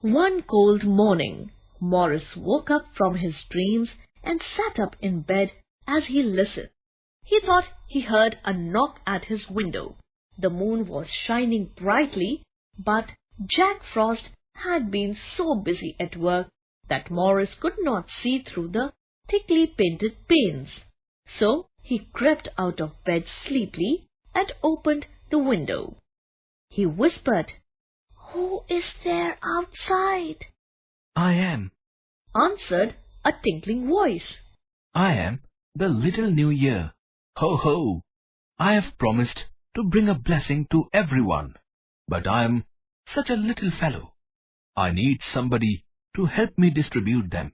One cold morning, Morris woke up from his dreams and sat up in bed as he listened. He thought he heard a knock at his window. The moon was shining brightly, but Jack Frost had been so busy at work that Morris could not see through the thickly painted panes. So he crept out of bed sleepily and opened the window. He whispered, "Who is there outside?" "I am," answered a tinkling voice. "I am the little New Year. Ho, ho! I have promised to bring a blessing to everyone, but I am such a little fellow. I need somebody to help me distribute them.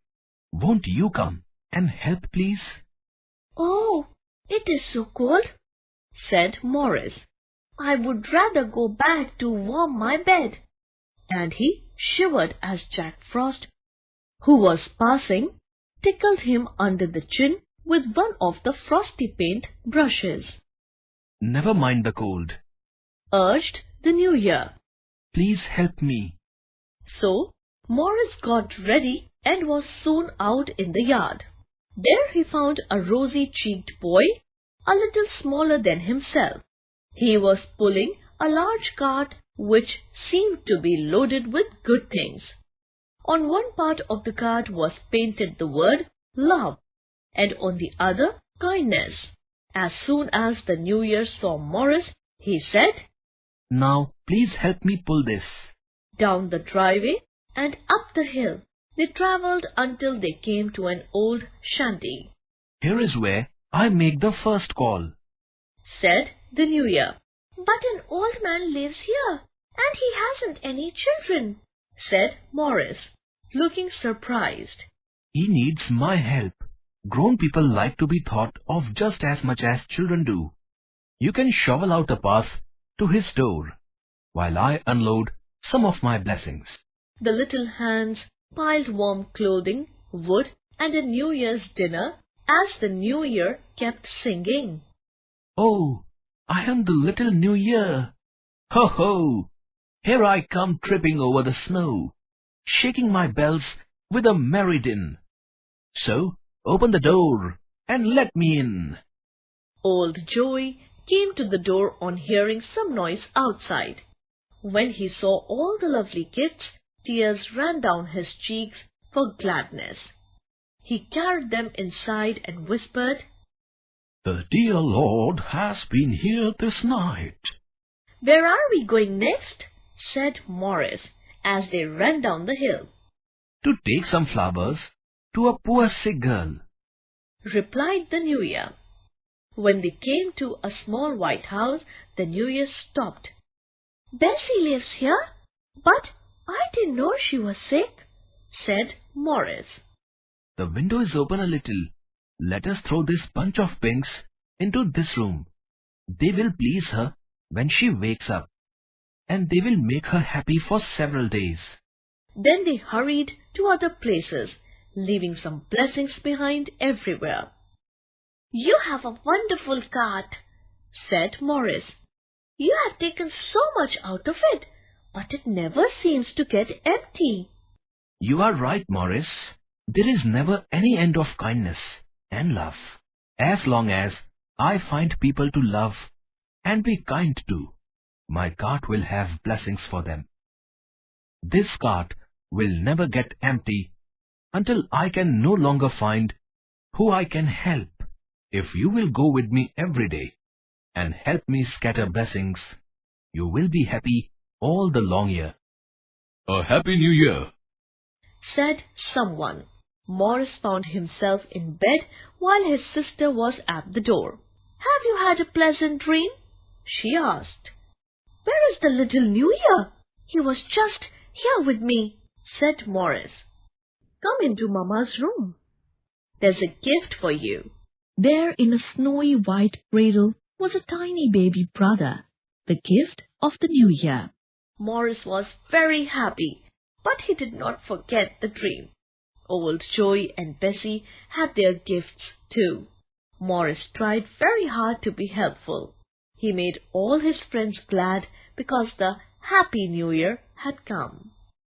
Won't you come and help, please?" "Oh, it is so cold," said Morris. "I would rather go back to warm my bed." And he shivered as Jack Frost, who was passing, tickled him under the chin with one of the frosty paint brushes. "Never mind the cold," urged the New Year. "Please help me." So Morris got ready and was soon out in the yard. There he found a rosy-cheeked boy, a little smaller than himself. He was pulling a large cart which seemed to be loaded with good things. On one part of the cart was painted the word love, and on the other kindness. As soon as the New Year saw Morris, he said, "Now please help me pull this." Down the driveway and up the hill they travelled until they came to an old shanty. "Here is where I make the first call," said the New Year. "But an old man lives here, and he hasn't any children," said Morris, looking surprised. "He needs my help. Grown people like to be thought of just as much as children do. You can shovel out a path to his door, while I unload some of my blessings." The little hands piled warm clothing, wood, and a New Year's dinner as the New Year kept singing. "Oh, I am the little New Year. Ho, ho! Here I come tripping over the snow, shaking my bells with a merry din. So open the door and let me in." Old Joey came to the door on hearing some noise outside. When he saw all the lovely gifts, tears ran down his cheeks for gladness. He carried them inside and whispered, "The dear Lord has been here this night." "Where are we going next?" said Morris, as they ran down the hill. "To take some flowers to a poor sick girl," replied the New Year. When they came to a small white house, the New Year stopped. "Bessie lives here, but I didn't know she was sick," said Morris. "The window is open a little. Let us throw this bunch of pinks into this room. They will please her when she wakes up, and they will make her happy for several days." Then they hurried to other places, leaving some blessings behind everywhere. "You have a wonderful cart," said Morris. "You have taken so much out of it, but it never seems to get empty." "You are right, Morris. There is never any end of kindness and love. As long as I find people to love and be kind to, my cart will have blessings for them. This cart will never get empty until I can no longer find who I can help. If you will go with me every day and help me scatter blessings, you will be happy all the long year." "A Happy New Year," said someone. Morris found himself in bed while his sister was at the door. "Have you had a pleasant dream?" she asked. "Where is the little New Year? He was just here with me," said Morris. "Come into Mama's room. There's a gift for you." There in a snowy white cradle was a tiny baby brother, the gift of the New Year. Morris was very happy, but he did not forget the dream. Old Joey and Bessie had their gifts too. Morris tried very hard to be helpful. He made all his friends glad because the Happy New Year had come.